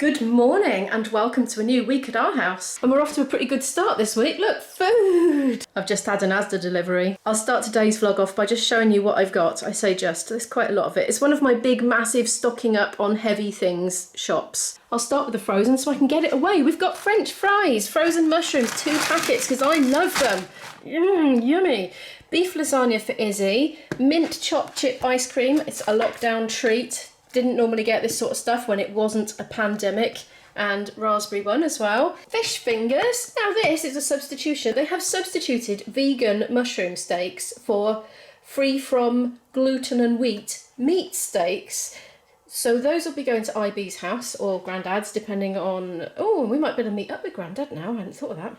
Good morning and welcome to a new week at our house. And we're off to a pretty good start this week. Look, food! I've just had an ASDA delivery. I'll start today's vlog off by just showing you what I've got. I say just, there's quite a lot of it. It's one of my big, massive stocking up on heavy things shops. I'll start with the frozen so I can get it away. We've got French fries, frozen mushrooms, 2 packets because I love them. Yummy. Beef lasagna for Izzy, mint chopped chip ice cream. It's a lockdown treat. Didn't normally get this sort of stuff when it wasn't a pandemic, and raspberry one as well. Fish fingers. Now this is a substitution. They have substituted vegan mushroom steaks for free from gluten and wheat meat steaks. So those will be going to IB's house or Grandad's, depending on... Oh, we might be able to meet up with Grandad now. I hadn't thought of that.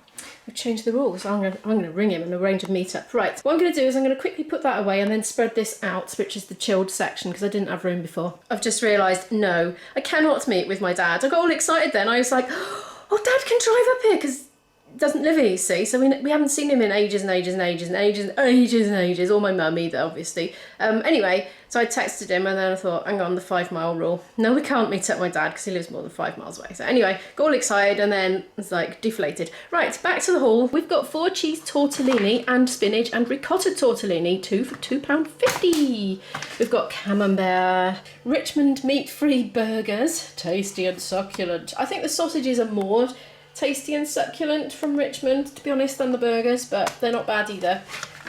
We've changed the rules. I'm going to ring him and arrange a meet-up. Right, what I'm going to do is I'm going to quickly put that away and then spread this out, which is the chilled section, because I didn't have room before. I've just realised, no, I cannot meet with my dad. I got all excited then. I was like, oh, Dad can drive up here, because he doesn't live here, you see. So we haven't seen him in ages and ages and ages and ages and ages and ages. Or my mum either, obviously. Anyway, so I texted him and then I thought, hang on, the 5-mile rule. No, we can't meet up my dad because he lives more than 5 miles away. So anyway, got all excited and then it's like deflated. Right, back to the haul. We've got 4 cheese tortellini and spinach and ricotta tortellini, 2 for £2.50. We've got camembert, Richmond meat-free burgers, tasty and succulent. I think the sausages are more tasty and succulent from Richmond, to be honest, than the burgers, but they're not bad either.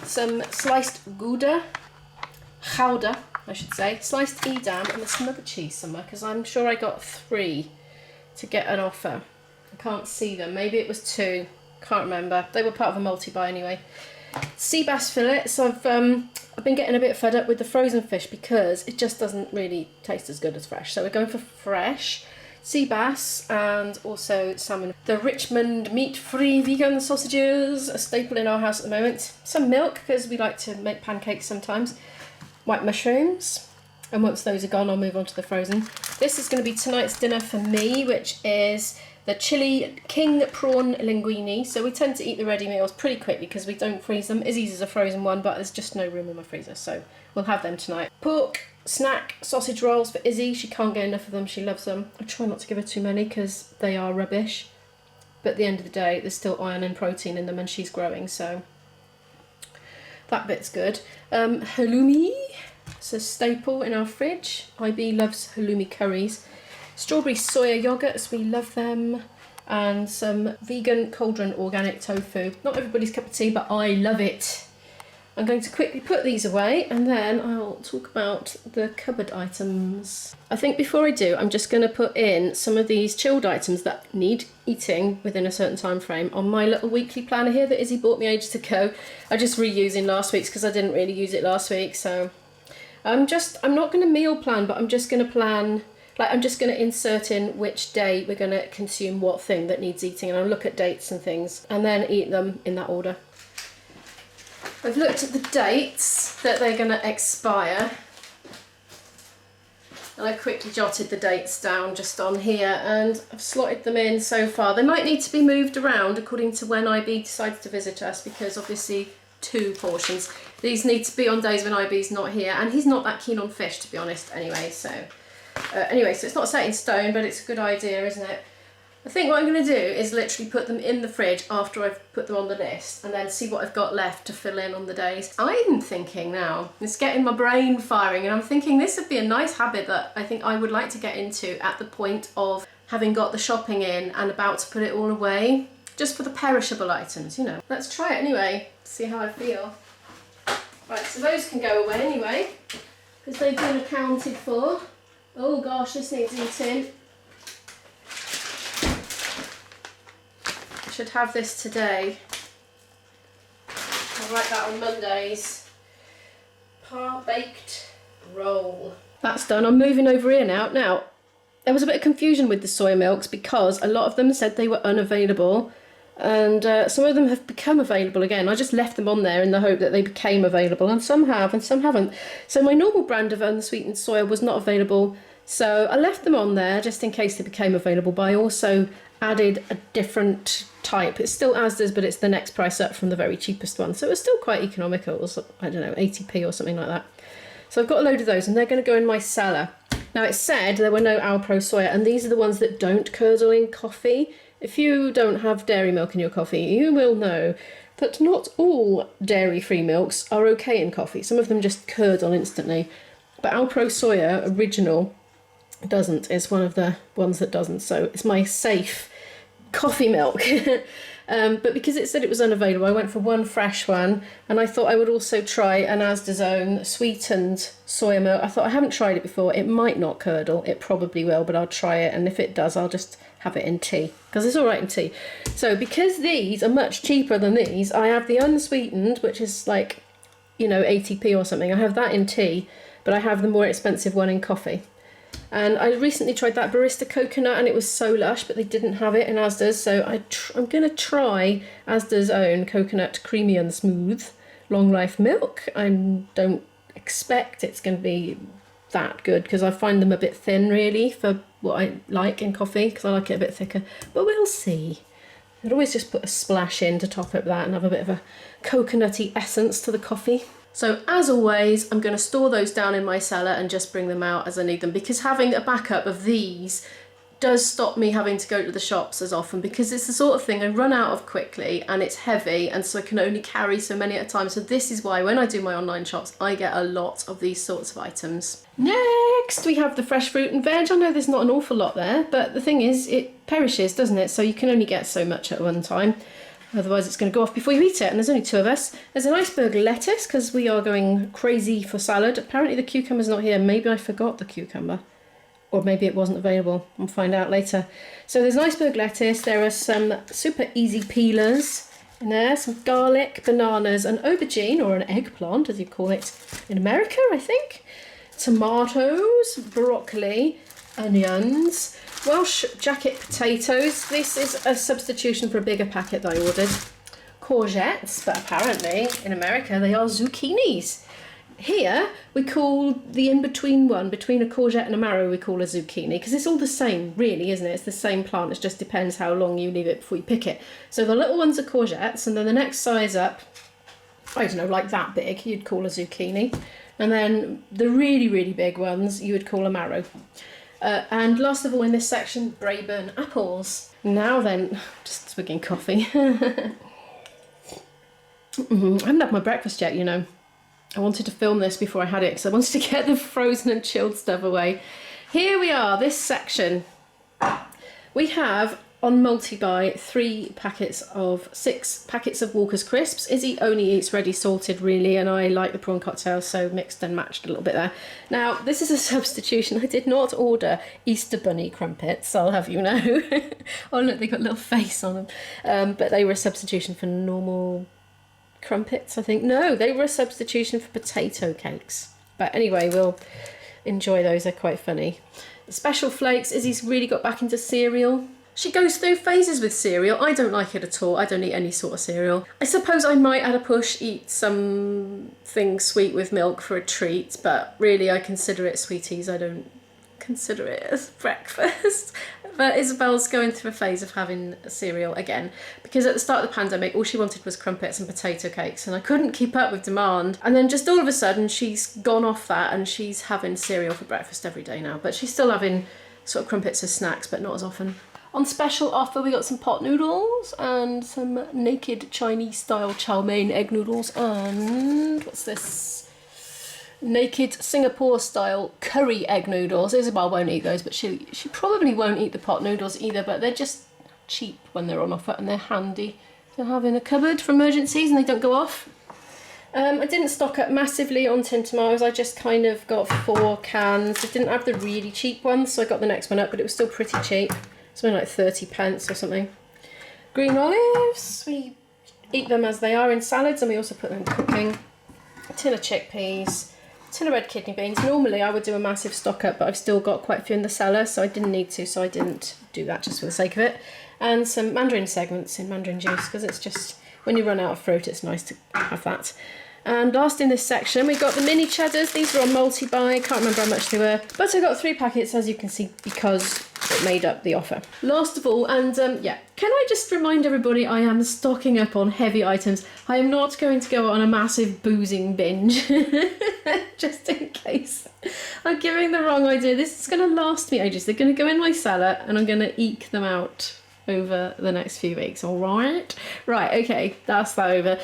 Some sliced gouda, I should say, sliced Edam, and there's some other cheese somewhere, because I'm sure I got 3 to get an offer. I can't see them. Maybe it was 2. Can't remember. They were part of a multi-buy anyway. Sea bass fillets. I've been getting a bit fed up with the frozen fish because it just doesn't really taste as good as fresh. So we're going for fresh. Sea bass and also salmon. The Richmond meat-free vegan sausages, a staple in our house at the moment. Some milk, because we like to make pancakes sometimes. White mushrooms, and once those are gone I'll move on to the frozen. This is going to be tonight's dinner for me, which is the chili king prawn linguine. So we tend to eat the ready meals pretty quickly because we don't freeze them. Izzy's is a frozen one, but there's just no room in my freezer, so we'll have them tonight. Pork snack sausage rolls for Izzy. She can't get enough of them, she loves them. I try not to give her too many because they are rubbish, but at the end of the day there's still iron and protein in them and she's growing, so that bit's good. Halloumi, it's a staple in our fridge. IB loves halloumi curries. Strawberry soya yogurts, we love them. And some vegan cauldron organic tofu. Not everybody's cup of tea, but I love it. I'm going to quickly put these away and then I'll talk about the cupboard items. I think before I do, I'm just going to put in some of these chilled items that need eating within a certain time frame on my little weekly planner here that Izzy bought me ages ago. I just reusing last week's because I didn't really use it last week, so I'm not going to meal plan, but I'm just going to plan, like I'm just going to insert in which day we're going to consume what thing that needs eating, and I'll look at dates and things and then eat them in that order. I've looked at the dates that they're going to expire and I quickly jotted the dates down just on here and I've slotted them in so far. They might need to be moved around according to when IB decides to visit us, because obviously 2 portions. These need to be on days when IB's not here, and he's not that keen on fish, to be honest, anyway, so so it's not set in stone, but it's a good idea, isn't it? I think what I'm going to do is literally put them in the fridge after I've put them on the list and then see what I've got left to fill in on the days. I'm thinking now, it's getting my brain firing, and I'm thinking this would be a nice habit that I think I would like to get into at the point of having got the shopping in and about to put it all away, just for the perishable items, you know. Let's try it anyway, see how I feel. Right, so those can go away anyway, because they've been accounted for. Oh gosh, this needs eating. Should have this today. I'll write that on Mondays. Par-baked roll. That's done. I'm moving over here now. Now, there was a bit of confusion with the soya milks because a lot of them said they were unavailable, and some of them have become available again. I just left them on there in the hope that they became available, and some have and some haven't. So my normal brand of unsweetened soya was not available, so I left them on there just in case they became available, but I also added a different type. It's still ASDA's, but it's the next price up from the very cheapest one. So it was still quite economical. It was, I don't know, 80p or something like that. So I've got a load of those and they're going to go in my cellar. Now it said there were no Alpro soya, and these are the ones that don't curdle in coffee. If you don't have dairy milk in your coffee, you will know that not all dairy-free milks are okay in coffee. Some of them just curdle instantly. But Alpro soya original doesn't. It's one of the ones that doesn't. So it's my safe coffee milk. But because it said it was unavailable, I went for one fresh one, and I thought I would also try an ASDA's own sweetened soya milk. I thought, I haven't tried it before, it might not curdle, it probably will, but I'll try it, and if it does, I'll just have it in tea, because it's all right in tea. So because these are much cheaper than these, I have the unsweetened, which is like, you know, 80p or something. I have that in tea, but I have the more expensive one in coffee. And I recently tried that barista coconut, and it was so lush, but they didn't have it in Asda's, so I'm going to try Asda's own coconut creamy and smooth long life milk. I don't expect it's going to be that good, because I find them a bit thin really for what I like in coffee, because I like it a bit thicker, but we'll see. I'd always just put a splash in to top up that and have a bit of a coconutty essence to the coffee. So as always, I'm going to store those down in my cellar and just bring them out as I need them, because having a backup of these does stop me having to go to the shops as often, because it's the sort of thing I run out of quickly and it's heavy, and so I can only carry so many at a time. So this is why when I do my online shops, I get a lot of these sorts of items. Next we have the fresh fruit and veg. I know there's not an awful lot there, but the thing is it perishes, doesn't it? So you can only get so much at one time. Otherwise it's going to go off before you eat it, and there's only 2 of us. There's an iceberg lettuce, because we are going crazy for salad. Apparently the cucumber's not here. Maybe I forgot the cucumber. Or maybe it wasn't available. I'll find out later. So there's an iceberg lettuce. There are some super easy peelers in there. Some garlic, bananas, an aubergine, or an eggplant as you call it in America, I think. Tomatoes, broccoli, onions, Welsh jacket potatoes. This is a substitution for a bigger packet that I ordered. Courgettes, but apparently in America they are zucchinis. Here we call the in-between one, between a courgette and a marrow, we call a zucchini, because it's all the same really, isn't it? It's the same plant, it just depends how long you leave it before you pick it. So the little ones are courgettes, and then the next size up, I don't know, like that big, you'd call a zucchini. And then the really, really big ones you would call a marrow. And last of all in this section, Braeburn apples. Now then, just swigging coffee. I haven't had my breakfast yet, you know. I wanted to film this before I had it, because I wanted to get the frozen and chilled stuff away. Here we are, this section. We have on multi-buy 6 packets of Walker's crisps. Izzy only eats ready salted really, and I like the prawn cocktail, so mixed and matched a little bit there. Now this is a substitution. I did not order Easter bunny crumpets, I'll have you know. Oh look, they got a little face on them. But they were a substitution for normal crumpets, I think. No, they were a substitution for potato cakes. But anyway, we'll enjoy those, they're quite funny. Special flakes. Izzy's really got back into cereal. She goes through phases with cereal. I don't like it at all. I don't eat any sort of cereal. I suppose I might at a push eat something sweet with milk for a treat, but really I consider it sweeties. I don't consider it as breakfast. But Isabel's going through a phase of having cereal again, because at the start of the pandemic all she wanted was crumpets and potato cakes, and I couldn't keep up with demand. And then just all of a sudden she's gone off that and she's having cereal for breakfast every day now, but she's still having sort of crumpets as snacks, but not as often. On special offer we got some pot noodles and some naked Chinese style chow mein egg noodles, and what's this? Naked Singapore style curry egg noodles. Isabel won't eat those, but she probably won't eat the pot noodles either, but they're just cheap when they're on offer and they're handy to have in a cupboard for emergencies and they don't go off. I didn't stock up massively on tin tomatoes. I just kind of got 4 cans. I didn't have the really cheap ones, so I got the next one up, but it was still pretty cheap. Something like 30 pence or something. Green olives, we eat them as they are in salads, and we also put them in cooking. A tin of chickpeas, a tin of red kidney beans. Normally I would do a massive stock up, but I've still got quite a few in the cellar, so I didn't need to, so I didn't do that just for the sake of it. And some mandarin segments in mandarin juice, because it's just, when you run out of fruit, it's nice to have that. And last in this section, we got the mini cheddars. These were on multi-buy, can't remember how much they were, but I got 3 packets, as you can see, because it made up the offer. Last of all, and yeah, can I just remind everybody I am stocking up on heavy items. I am not going to go on a massive boozing binge, just in case I'm giving the wrong idea. This is going to last me ages. They're going to go in my cellar and I'm going to eke them out over the next few weeks, all right? Right, okay, that's that over.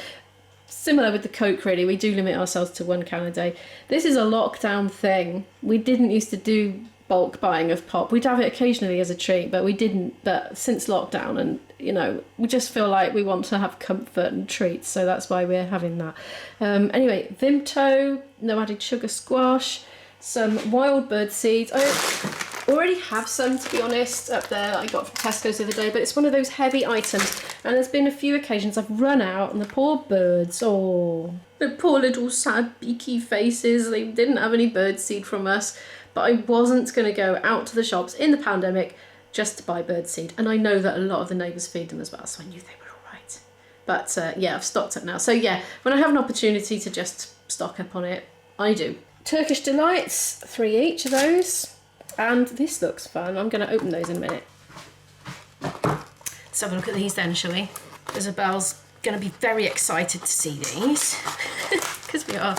Similar with the Coke, really, we do limit ourselves to 1 can a day. This is a lockdown thing. We didn't used to do bulk buying of pop. We'd have it occasionally as a treat, but we didn't. But since lockdown, and you know, we just feel like we want to have comfort and treats, so that's why we're having that. Anyway, Vimto, no added sugar squash, some wild bird seeds. I already have some, to be honest, up there that I got from Tesco's the other day, but it's one of those heavy items, and there's been a few occasions I've run out, and the poor birds, oh, the poor little sad beaky faces, they didn't have any bird seed from us. But I wasn't going to go out to the shops in the pandemic just to buy birdseed. And I know that a lot of the neighbours feed them as well, so I knew they were all right. But yeah, I've stocked up now. So yeah, when I have an opportunity to just stock up on it, I do. Turkish Delights, 3 each of those. And this looks fun. I'm going to open those in a minute. Let's have a look at these then, shall we? Isabel's going to be very excited to see these. Because we are,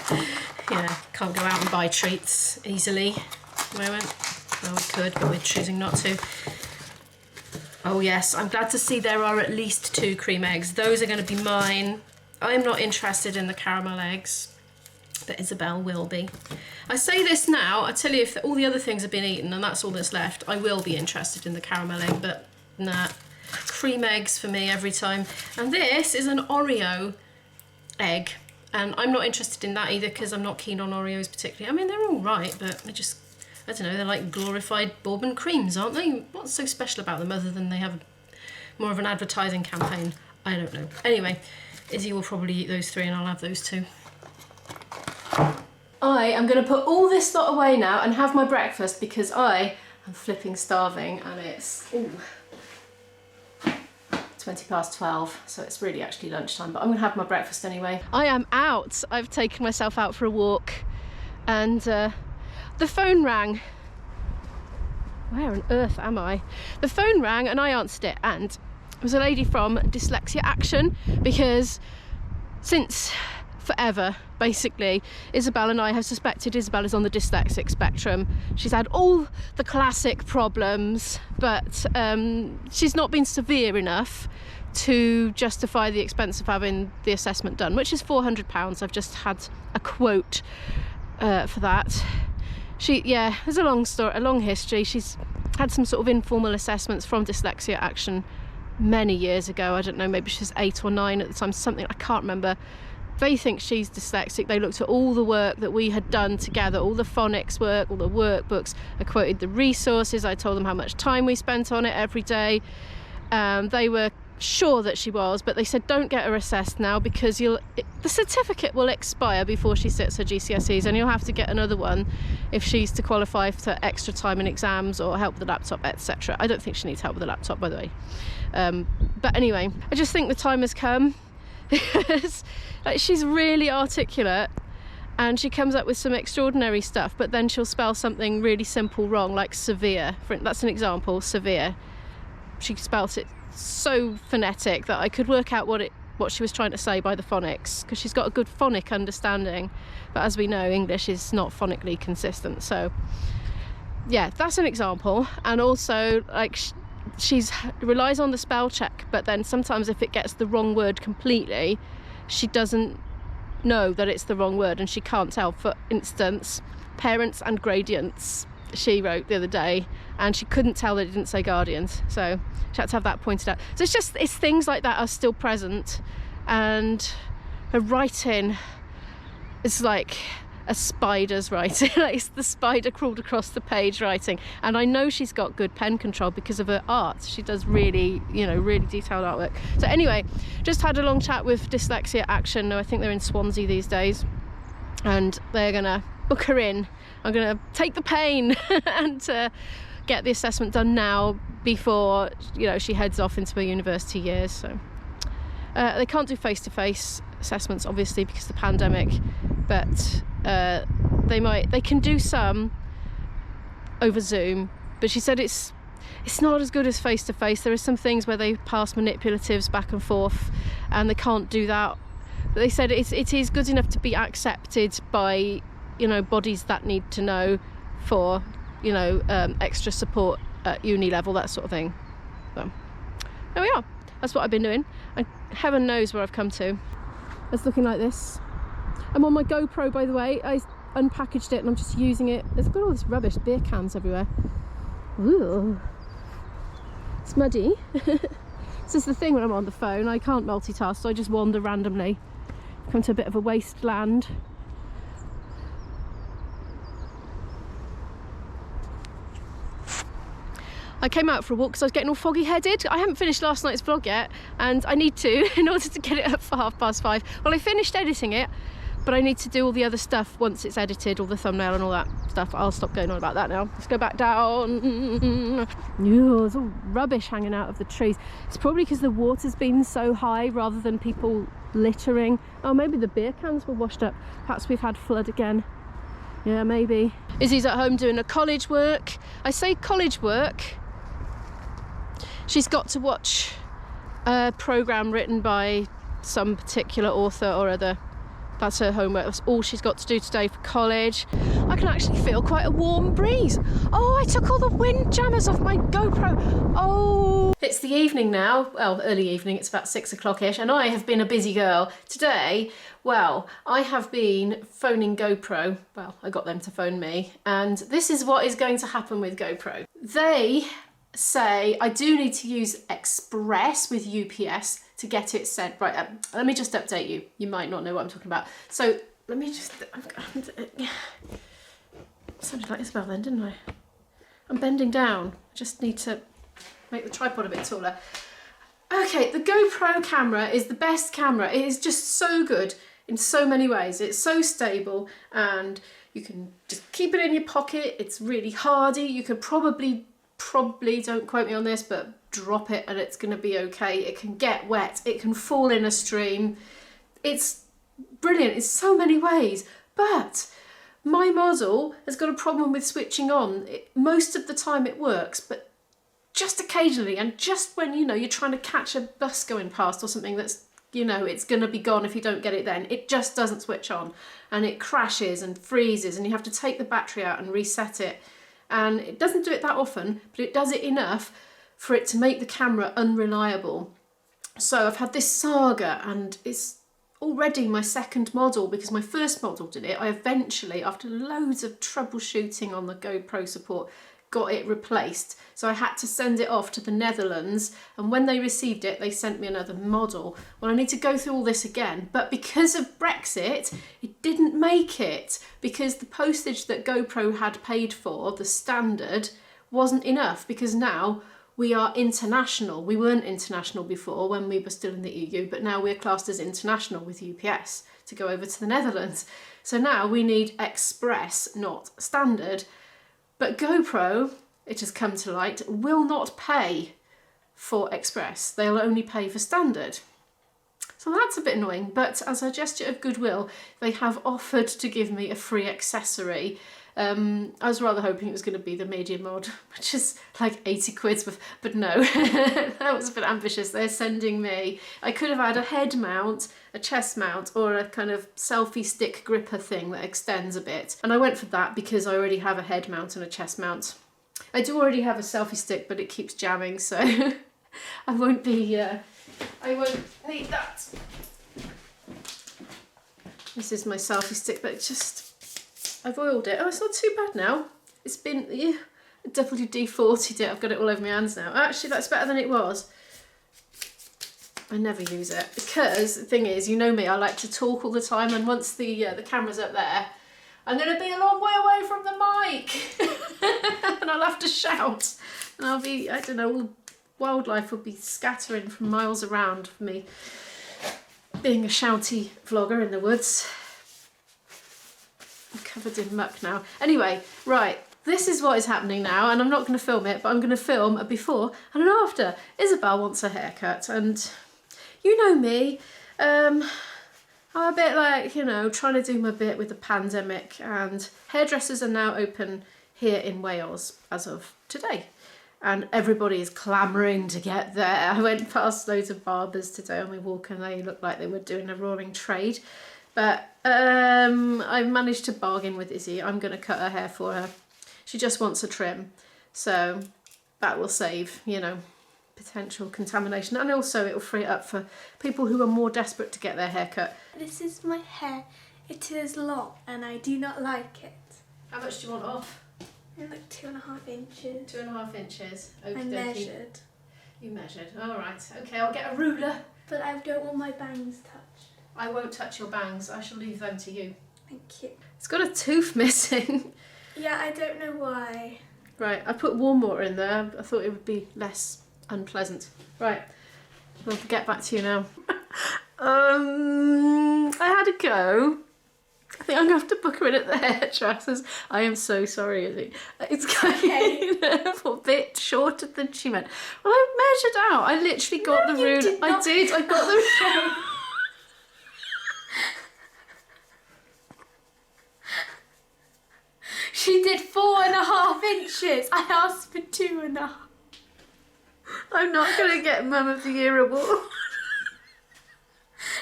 yeah, can't go out and buy treats easily. Moment. Well, we could, but we're choosing not to. Oh yes, I'm glad to see there are at least 2 cream eggs. Those are going to be mine. I'm not interested in the caramel eggs, but Isabel will be. I say this now, I tell you, if all the other things have been eaten and that's all that's left, I will be interested in the caramel egg, but nah. Cream eggs for me every time. And this is an Oreo egg, and I'm not interested in that either because I'm not keen on Oreos particularly. I mean, they're all right, but they're just, I don't know, they're like glorified bourbon creams, aren't they? What's so special about them other than they have more of an advertising campaign? I don't know. Anyway, Izzy will probably eat those 3 and I'll have those 2. I am going to put all this lot away now and have my breakfast because I am flipping starving, and it's 12:20, so it's really actually lunchtime, but I'm going to have my breakfast anyway. I am out. I've taken myself out for a walk, and the phone rang. Where on earth am I? The phone rang and I answered it, and it was a lady from Dyslexia Action, because since forever, basically, Isabel and I have suspected Isabel is on the dyslexic spectrum. She's had all the classic problems, but she's not been severe enough to justify the expense of having the assessment done, which is £400. I've just had a quote for that. Yeah, there's a long story, a long history. She's had some sort of informal assessments from Dyslexia Action many years ago. I don't know, maybe she was 8 or 9 at the time, something, I can't remember. They think she's dyslexic. They looked at all the work that we had done together, all the phonics work, all the workbooks. I quoted the resources. I told them how much time we spent on it every day. They were sure that she was, but they said don't get her assessed now because the certificate will expire before she sits her GCSEs, and you'll have to get another one if she's to qualify for extra time in exams or help with the laptop, etc. I don't think she needs help with the laptop, by the way. But anyway, I just think the time has come. Because like, she's really articulate and she comes up with some extraordinary stuff, but then she'll spell something really simple wrong, like severe. That's an example, severe. She spelt it so phonetic that I could work out what she was trying to say by the phonics, because she's got a good phonic understanding, but as we know, English is not phonically consistent. So yeah, that's an example. And also, like, she's relies on the spell check, but then sometimes if it gets the wrong word completely, she doesn't know that it's the wrong word and she can't tell. For instance, parents and gradients she wrote the other day, and she couldn't tell that it didn't say guardians, so she had to have that pointed out. So it's things like that are still present, and her writing is like a spider's writing. Like, it's the spider crawled across the page writing. And I know she's got good pen control because of her art. She does really, really detailed artwork. So anyway, just had a long chat with Dyslexia Action. I think they're in Swansea these days, and they're gonna book her in. I'm gonna take the pain and get the assessment done now before she heads off into her university years. So they can't do face-to-face assessments obviously because of the pandemic, but they can do some over Zoom. But she said it's It's not as good as face to face. There are some things where they pass manipulatives back and forth and they can't do that. But they said it is good enough to be accepted by, you know, bodies that need to know for, you know, extra support at uni level, that sort of thing. So there we are. That's what I've been doing, and heaven knows where I've come to. It's looking like this. I'm on my GoPro, by the way. I unpackaged it and I'm just using it. It's got all this rubbish, beer cans everywhere. Ooh. It's muddy. This is the thing when I'm on the phone, I can't multitask, so I just wander randomly. Come to a bit of a wasteland. I came out for a walk because I was getting all foggy headed. I haven't finished last night's vlog yet, and I need to in order to get it up for 5:30. Well, I finished editing it, but I need to do all the other stuff once it's edited, all the thumbnail and all that stuff. I'll stop going on about that now. Let's go back down. Ew, there's all rubbish hanging out of the trees. It's probably because the water's been so high rather than people littering. Oh, maybe the beer cans were washed up. Perhaps we've had flood again. Yeah, maybe. Izzy's at home doing her college work. I say college work. She's got to watch a programme written by some particular author or other. That's her homework. That's all she's got to do today for college. I can actually feel quite a warm breeze. Oh, I took all the wind jammers off my GoPro. Oh. It's the evening now. Well, early evening. It's about 6 o'clock-ish, and I have been a busy girl. Today, well, I have been phoning GoPro. Well, I got them to phone me, and this is what is going to happen with GoPro. They say I do need to use Express with UPS to get it sent. Right, let me just update you. You might not know what I'm talking about. So let me just... sounded like Isabel then, didn't I? I'm bending down. I just need to make the tripod a bit taller. Okay, the GoPro camera is the best camera. It is just so good in so many ways. It's so stable, and you can just keep it in your pocket. It's really hardy. You could probably, don't quote me on this, but drop it and it's going to be okay. It can get wet. It can fall in a stream. It's brilliant in so many ways. But my model has got a problem with switching on. Most of the time it works, but just occasionally, and just when, you know, you're trying to catch a bus going past or something that's, you know, it's going to be gone if you don't get it then, it just doesn't switch on, and it crashes and freezes, and you have to take the battery out and reset it. And it doesn't do it that often, but it does it enough for it to make the camera unreliable. So I've had this saga, and it's already my second model, because my first model did it. I eventually, after loads of troubleshooting on the GoPro support, got it replaced. So I had to send it off to the Netherlands, and when they received it, they sent me another model. Well, I need to go through all this again, but because of Brexit, it didn't make it, because the postage that GoPro had paid for, the standard, wasn't enough, because now we are international. We weren't international before when we were still in the EU, but now we're classed as international with UPS to go over to the Netherlands. So now we need Express, not standard. But GoPro, it has come to light, will not pay for Express. They'll only pay for standard. So that's a bit annoying, but as a gesture of goodwill, they have offered to give me a free accessory. I was rather hoping it was going to be the medium mod, which is like 80 quid, but no, that was a bit ambitious. They're sending me, I could have had a head mount, a chest mount, or a kind of selfie stick gripper thing that extends a bit. And I went for that because I already have a head mount and a chest mount. I do already have a selfie stick, but it keeps jamming, so I won't need that. This is my selfie stick, but it's just, I've oiled it. Oh, it's not too bad now. It's been, yeah, WD-40'd it. I've got it all over my hands now. Actually, that's better than it was. I never use it because the thing is, you know me, I like to talk all the time, and once the camera's up there, I'm going to be a long way away from the mic and I'll have to shout, and I'll be, I don't know, all wildlife will be scattering from miles around for me being a shouty vlogger in the woods. I'm covered in muck now. Anyway, right, this is what is happening now, and I'm not going to film it, but I'm going to film a before and an after. Isabel wants a haircut, and you know me, I'm a bit like, you know, trying to do my bit with the pandemic, and hairdressers are now open here in Wales as of today. and everybody is clamouring to get there. I went past loads of barbers today on my walk and they looked like they were doing a roaring trade. But I managed to bargain with Izzy. I'm going to cut her hair for her. She just wants a trim. So that will save, you know, potential contamination. And also it will free it up for people who are more desperate to get their hair cut. This is my hair. It is long and I do not like it. How much do you want off? Like 2.5 inches. 2.5 inches. I measured. You measured. All right. Okay, I'll get a ruler. But I don't want my bangs touched. I won't touch your bangs. I shall leave them to you. Thank you. It's got a tooth missing. Yeah, I don't know why. Right, I put warm water in there. I thought it would be less unpleasant. Right, I'll get back to you now. I had a go. I think I'm going to have to book her in at the hairdressers. I am so sorry, Izzy. It's kind of a bit shorter than she meant. Well, I measured out. I literally got the ruler. I did. I got the ruler. She did 4.5 inches. I asked for 2.5. I'm not going to get Mum of the Year award.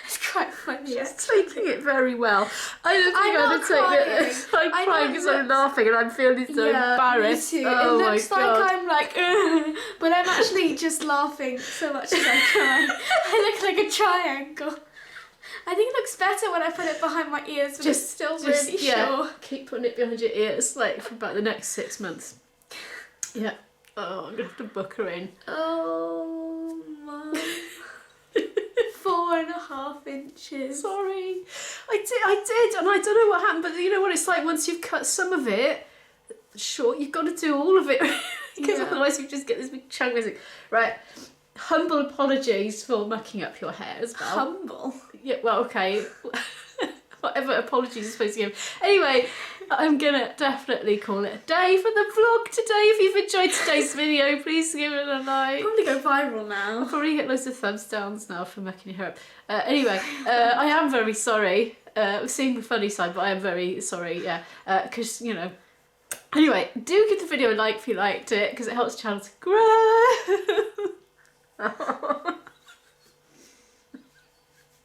It's quite funny. She's taking it very well. I'm not crying. I'm crying because I'm laughing and I'm feeling so embarrassed. Me too. Oh, it looks my like God. I'm like, ugh, but I'm actually just laughing so much as I cry. I look like a triangle. I think it looks better when I put it behind my ears, but it's still really short. Keep putting it behind your ears, like for about the next 6 months. Yeah. Oh, I'm gonna have to book her in. Oh my. 4.5 inches. Sorry. I did, and I don't know what happened, but you know what it's like once you've cut some of it short, you've got to do all of it because otherwise you just get this big chunk missing. Right. Humble apologies for mucking up your hair as well. Humble? Yeah, well, okay. Whatever apologies you're supposed to give. Anyway, I'm gonna definitely call it a day for the vlog today. If you've enjoyed today's video, please give it a like. Probably go viral now. I'll probably get loads of thumbs downs now for mucking your hair up. Anyway, I am very sorry. Seeing the funny side, but I am very sorry, yeah. Because, you know. Anyway, do give the video a like if you liked it, because it helps the channel to grow.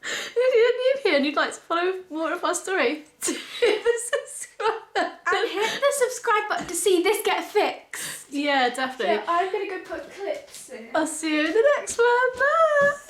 If you're new here and you'd like to follow more of our story, hit the subscribe and hit the subscribe button to see this get fixed. Yeah, definitely. So I'm gonna go put clips in. I'll see you in the next one. Bye.